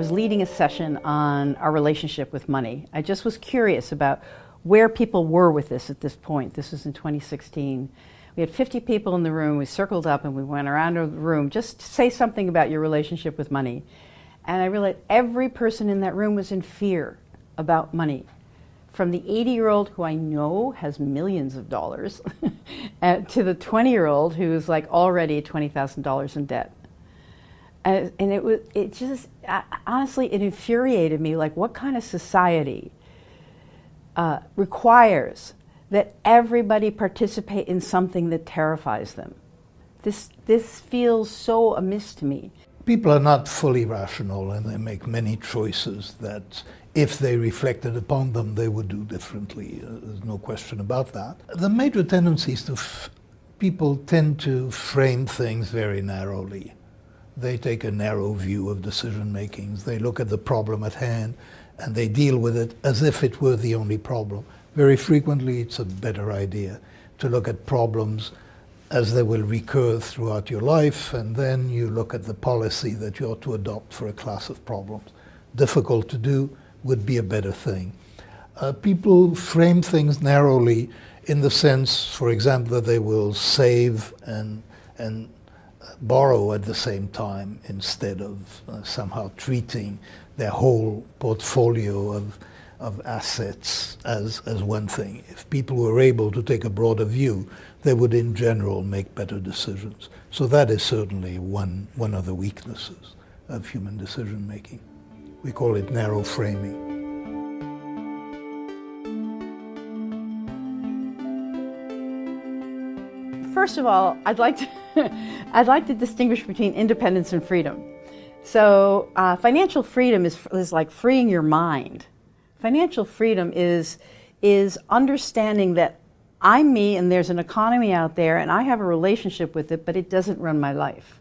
was leading a session on our relationship with money. I just was curious about where people were with this at this point. This was in 2016. We had 50 people in the room. We circled up and we went around the room just to say something about your relationship with money. And I realized every person in that room was in fear about money. From the 80-year-old who I know has millions of dollars to the 20-year-old who's like already $20,000 in debt. And honestly, it infuriated me, like what kind of society requires that everybody participate in something that terrifies them. This feels so amiss to me. People are not fully rational, and they make many choices that if they reflected upon them, they would do differently. There's no question about that. The major tendency is people tend to frame things very narrowly. They take a narrow view of decision making. They look at the problem at hand and they deal with it as if it were the only problem. Very frequently, it's a better idea to look at problems as they will recur throughout your life, and then you look at the policy that you ought to adopt for a class of problems. Difficult to do would be a better thing. People frame things narrowly in the sense, for example, that they will save and borrow at the same time instead of somehow treating their whole portfolio of assets as one thing. If people were able to take a broader view, they would in general make better decisions. So that is certainly one of the weaknesses of human decision making. We call it narrow framing. First of all, I'd like to distinguish between independence and freedom. So financial freedom is like freeing your mind. Financial freedom is understanding that I'm me and there's an economy out there and I have a relationship with it, but it doesn't run my life.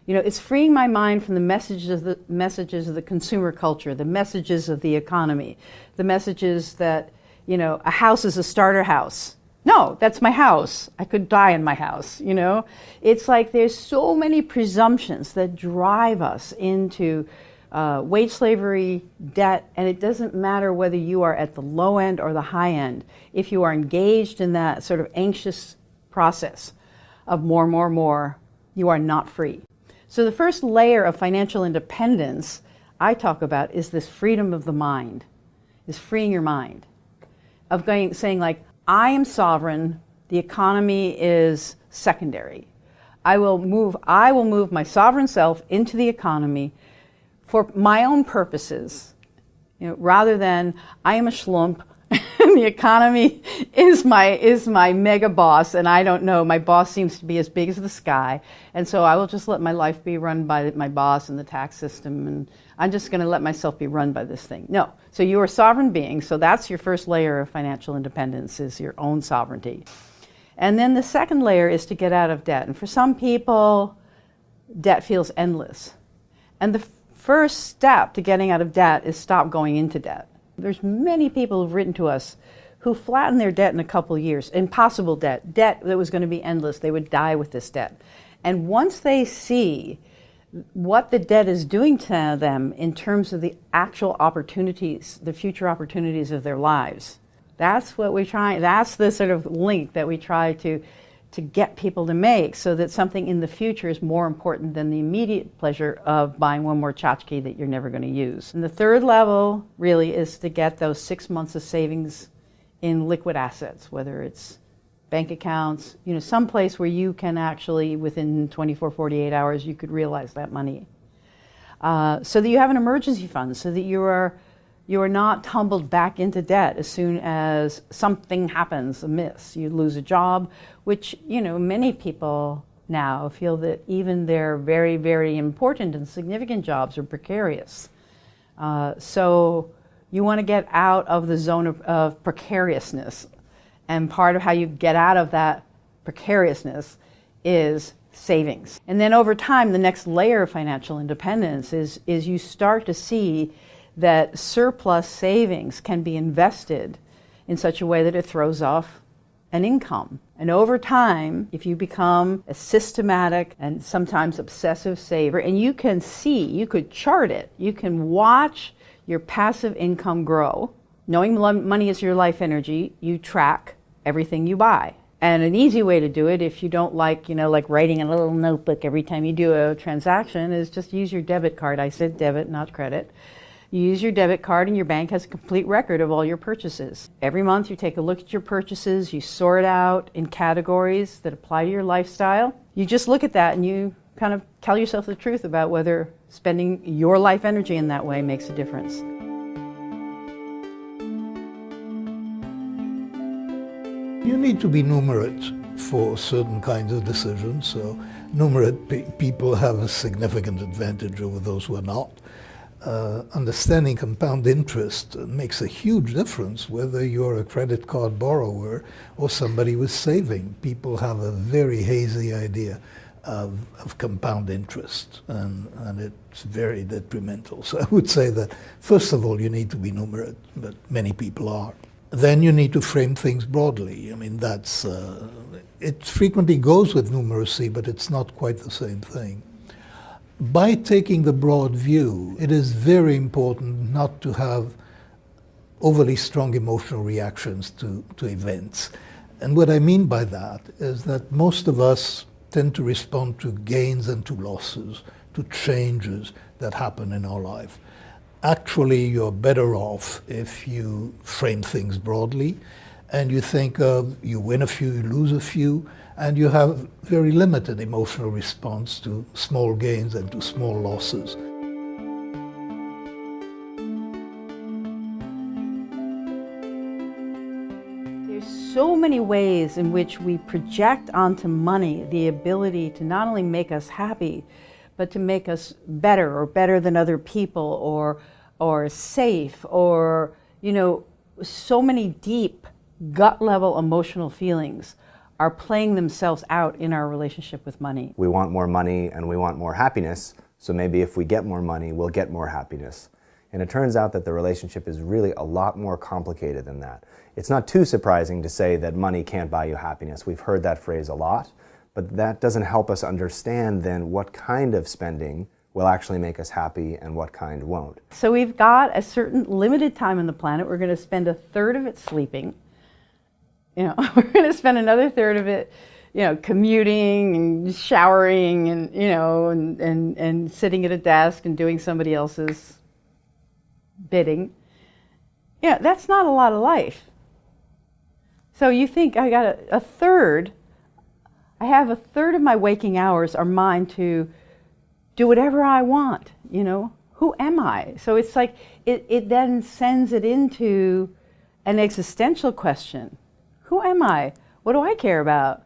You know, it's freeing my mind from the messages of the consumer culture, the messages of the economy, the messages that, you know, a house is a starter house. No, that's my house. I could die in my house, you know. It's like there's so many presumptions that drive us into wage slavery, debt, and it doesn't matter whether you are at the low end or the high end. If you are engaged in that sort of anxious process of more, you are not free. So the first layer of financial independence I talk about is this freedom of the mind, is freeing your mind, of saying like, I am sovereign, the economy is secondary. I will move my sovereign self into the economy for my own purposes, you know, rather than I am a schlump and the economy is my mega boss and I don't know, my boss seems to be as big as the sky, and so I will just let my life be run by my boss and the tax system, and I'm just going to let myself be run by this thing. No. So you are a sovereign being, so that's your first layer of financial independence, is your own sovereignty. And then the second layer is to get out of debt. And for some people, debt feels endless. And the first step to getting out of debt is stop going into debt. There's many people who've written to us who flattened their debt in a couple of years. Impossible debt that was going to be endless. They would die with this debt. And once they see what the debt is doing to them in terms of the actual opportunities, the future opportunities of their lives, that's the sort of link that we try to get people to make, so that something in the future is more important than the immediate pleasure of buying one more tchotchke that you're never going to use. And the third level really is to get those 6 months of savings in liquid assets, whether it's bank accounts, you know, someplace where you can actually, within 24, 48 hours, you could realize that money. So that you have an emergency fund, so that you are not tumbled back into debt as soon as something happens amiss. You lose a job, which, you know, many people now feel that even their very, very important and significant jobs are precarious. So you want to get out of the zone of precariousness. And part of how you get out of that precariousness is savings. And then over time, the next layer of financial independence is you start to see that surplus savings can be invested in such a way that it throws off an income. And over time, if you become a systematic and sometimes obsessive saver, and you can see, you could chart it, you can watch your passive income grow. Knowing money is your life energy, you track everything you buy. And an easy way to do it, if you don't like, like writing a little notebook every time you do a transaction, is just use your debit card. I said debit, not credit. You use your debit card and your bank has a complete record of all your purchases. Every month you take a look at your purchases, you sort out in categories that apply to your lifestyle. You just look at that and you kind of tell yourself the truth about whether spending your life energy in that way makes a difference. You need to be numerate for certain kinds of decisions. So numerate people have a significant advantage over those who are not. Understanding compound interest makes a huge difference whether you're a credit card borrower or somebody with saving. People have a very hazy idea of compound interest, and it's very detrimental. So I would say that, first of all, you need to be numerate, but many people are. Then you need to frame things broadly. I mean, that's it frequently goes with numeracy, but it's not quite the same thing. By taking the broad view, it is very important not to have overly strong emotional reactions to events. And what I mean by that is that most of us tend to respond to gains and to losses, to changes that happen in our life. Actually, you're better off if you frame things broadly and you think you win a few, you lose a few, and you have very limited emotional response to small gains and to small losses. There's so many ways in which we project onto money the ability to not only make us happy, but to make us better or better than other people or safe or, so many deep gut level emotional feelings are playing themselves out in our relationship with money. We want more money and we want more happiness, so maybe if we get more money, we'll get more happiness. And it turns out that the relationship is really a lot more complicated than that. It's not too surprising to say that money can't buy you happiness. We've heard that phrase a lot, but that doesn't help us understand then what kind of spending will actually make us happy and what kind won't. So we've got a certain limited time on the planet. We're going to spend a third of it sleeping. We're going to spend another third of it, commuting and showering and, and sitting at a desk and doing somebody else's bidding. That's not a lot of life. So you think I got a third, I have a third of my waking hours are mine to do whatever I want, who am I? So it's like, it then sends it into an existential question. Who am I? What do I care about?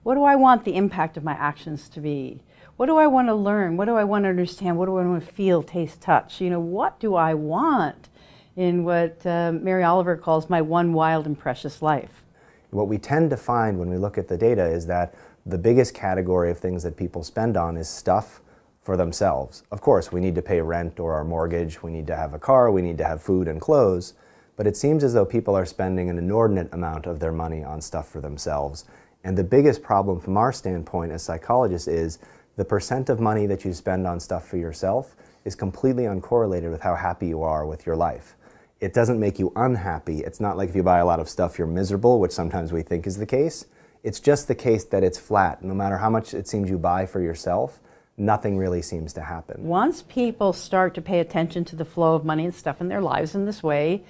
What do I want the impact of my actions to be? What do I want to learn? What do I want to understand? What do I want to feel, taste, touch? What do I want in what Mary Oliver calls my one wild and precious life? What we tend to find when we look at the data is that the biggest category of things that people spend on is stuff for themselves. Of course, we need to pay rent or our mortgage, we need to have a car, we need to have food and clothes, but it seems as though people are spending an inordinate amount of their money on stuff for themselves. And the biggest problem from our standpoint as psychologists is the percent of money that you spend on stuff for yourself is completely uncorrelated with how happy you are with your life. It doesn't make you unhappy. It's not like if you buy a lot of stuff you're miserable, which sometimes we think is the case. It's just the case that it's flat. No matter how much it seems you buy for yourself, nothing really seems to happen. Once people start to pay attention to the flow of money and stuff in their lives in this way,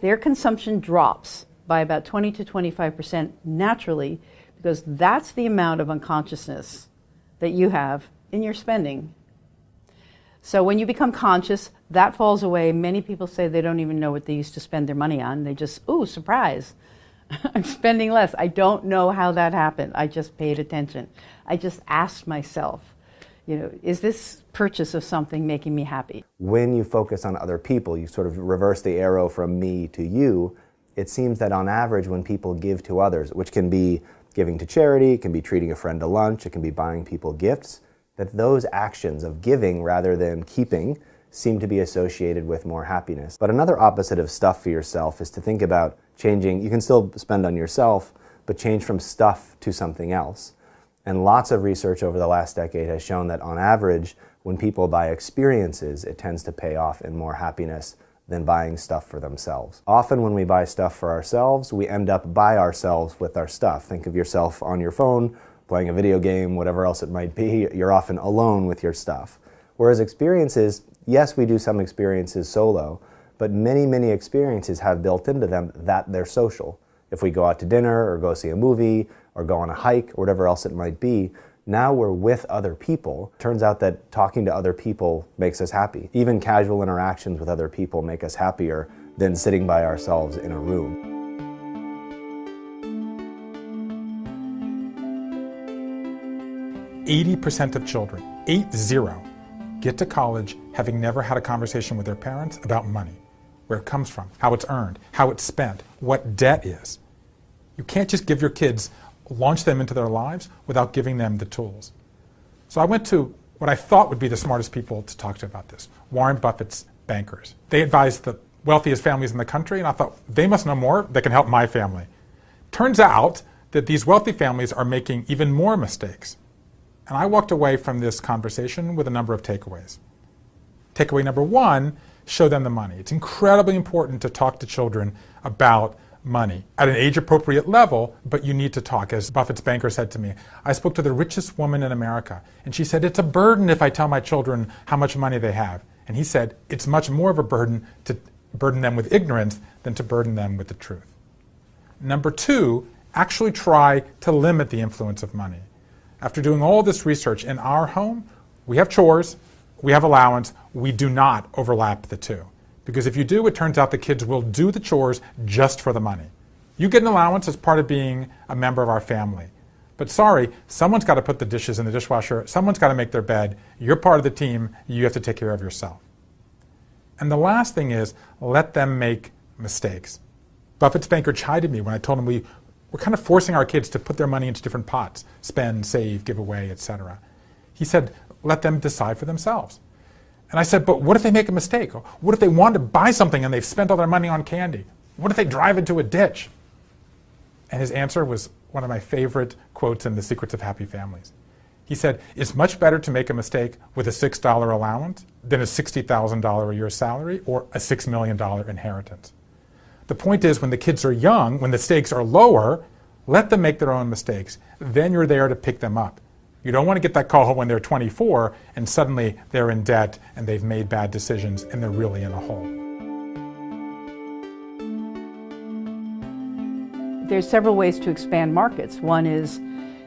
their consumption drops by about 20 to 25% naturally, because that's the amount of unconsciousness that you have in your spending. So when you become conscious, that falls away. Many people say they don't even know what they used to spend their money on. They just, ooh, surprise, I'm spending less. I don't know how that happened. I just paid attention. I just asked myself, is this purchase of something making me happy? When you focus on other people, you sort of reverse the arrow from me to you. It seems that on average, when people give to others, which can be giving to charity, it can be treating a friend to lunch, it can be buying people gifts, that those actions of giving rather than keeping seem to be associated with more happiness. But another opposite of stuff for yourself is to think about changing. You can still spend on yourself, but change from stuff to something else. And lots of research over the last decade has shown that on average, when people buy experiences, it tends to pay off in more happiness than buying stuff for themselves. Often when we buy stuff for ourselves, we end up by ourselves with our stuff. Think of yourself on your phone, playing a video game, whatever else it might be. You're often alone with your stuff. Whereas experiences, yes, we do some experiences solo, but many, many experiences have built into them that they're social. If we go out to dinner or go see a movie or go on a hike or whatever else it might be, now we're with other people. Turns out that talking to other people makes us happy. Even casual interactions with other people make us happier than sitting by ourselves in a room. 80% of children, 80, get to college having never had a conversation with their parents about money, where it comes from, how it's earned, how it's spent, what debt is. You can't just give your kids, launch them into their lives without giving them the tools. So I went to what I thought would be the smartest people to talk to about this, Warren Buffett's bankers. They advise the wealthiest families in the country, and I thought, they must know more, they can help my family. Turns out that these wealthy families are making even more mistakes. And I walked away from this conversation with a number of takeaways. Takeaway number one, show them the money. It's incredibly important to talk to children about money at an age-appropriate level, but you need to talk. As Buffett's banker said to me, I spoke to the richest woman in America, and she said, it's a burden if I tell my children how much money they have. And he said, it's much more of a burden to burden them with ignorance than to burden them with the truth. Number two, actually try to limit the influence of money. After doing all this research in our home, we have chores, we have allowance, we do not overlap the two. Because if you do, it turns out the kids will do the chores just for the money. You get an allowance as part of being a member of our family. But sorry, someone's got to put the dishes in the dishwasher, someone's got to make their bed, you're part of the team, you have to take care of yourself. And the last thing is, let them make mistakes. Buffett's banker chided me when I told him we're kind of forcing our kids to put their money into different pots, spend, save, give away, etc. He said, let them decide for themselves. And I said, but what if they make a mistake? What if they want to buy something and they've spent all their money on candy? What if they drive into a ditch? And his answer was one of my favorite quotes in The Secrets of Happy Families. He said, it's much better to make a mistake with a $6 allowance than a $60,000 a year salary or a $6 million inheritance. The point is, when the kids are young, when the stakes are lower, let them make their own mistakes. Then you're there to pick them up. You don't want to get that call when they're 24 and suddenly they're in debt and they've made bad decisions and they're really in a hole. There's several ways to expand markets. One is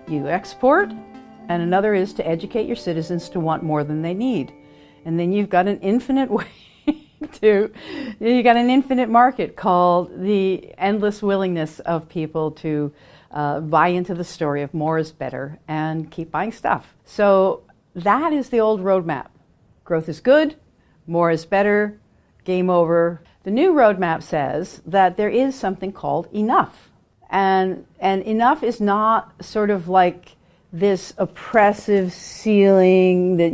you export, and another is to educate your citizens to want more than they need. And then you've got an infinite way you got an infinite market called the endless willingness of people to buy into the story of more is better and keep buying stuff. So that is the old roadmap. Growth is good, more is better, game over. The new roadmap says that there is something called enough. And enough is not sort of like this oppressive ceiling that,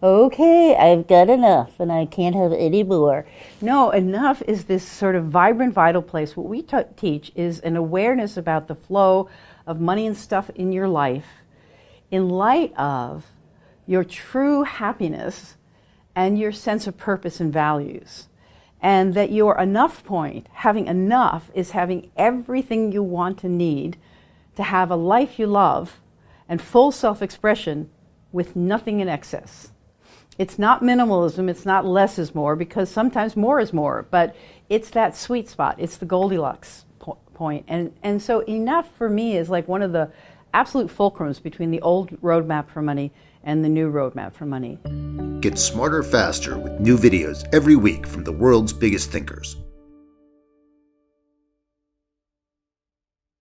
okay, I've got enough and I can't have any more. No, enough is this sort of vibrant, vital place. What we teach is an awareness about the flow of money and stuff in your life in light of your true happiness and your sense of purpose and values. And that your enough point, having enough, is having everything you want and need to have a life you love and full self-expression with nothing in excess. It's not minimalism, it's not less is more, because sometimes more is more, but it's that sweet spot, it's the Goldilocks point. And so enough for me is like one of the absolute fulcrums between the old roadmap for money and the new roadmap for money. Get smarter faster with new videos every week from the world's biggest thinkers.